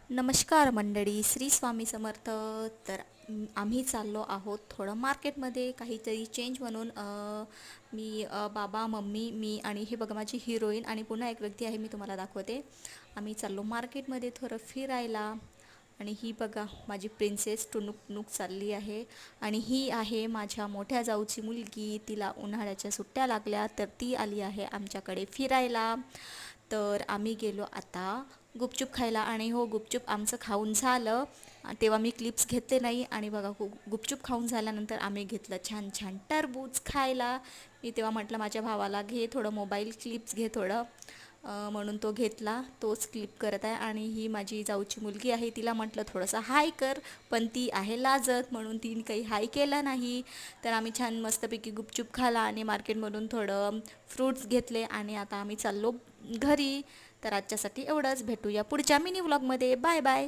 नमस्कार मंडळी, श्री स्वामी समर्थ. तर आम्ही चाललो आहोत थोडं मार्केटमध्ये काहीतरी चेंज म्हणून. मी बाबा, मम्मी, मी आणि हे बघा माझी हिरोईन आणि पुन्हा एक व्यक्ती आहे, मी तुम्हाला दाखवते. आम्ही चाललो मार्केटमध्ये थोडं फिरायला. आणि ही बघा माझी प्रिन्सेस टुनुक नुक चालली आहे. आणि ही आहे माझ्या मोठ्या जाऊची मुलगी. तिला उन्हाळ्याच्या सुट्ट्या लागल्या तर ती आली आहे आमच्याकडे फिरायला. तर आम्ही गेलो आता गुपचूप खायला. आणि हो, गुपचूप आमचं खाऊन झालं तेव्हा मी क्लिप्स घेतले नाही. आणि बघा गुपचूप खाऊन झाल्यानंतर आम्ही घेतलं छान छान टरबूज खायला. मी तेव्हा म्हटलं माझ्या भावाला, घे थोडं मोबाईल क्लिप्स घे थोडं. म्हणून तो घेतला, तोच क्लिप करत आहे. आणि ही माझी जाऊची मुलगी आहे, तिला म्हटलं थोडंसं हाय कर, पण ती आहे लाजत म्हणून तिने काही हाय केला नाही. तर आम्ही छान मस्तपैकी गुपचूप खाला आणि मार्केटमधून थोडं फ्रूट्स घेतले आणि आता आम्ही चाललो घरी. तर आजच्यासाठी एवढंच. भेटूया पुढच्या मिनी व्लॉगमध्ये. Bye bye.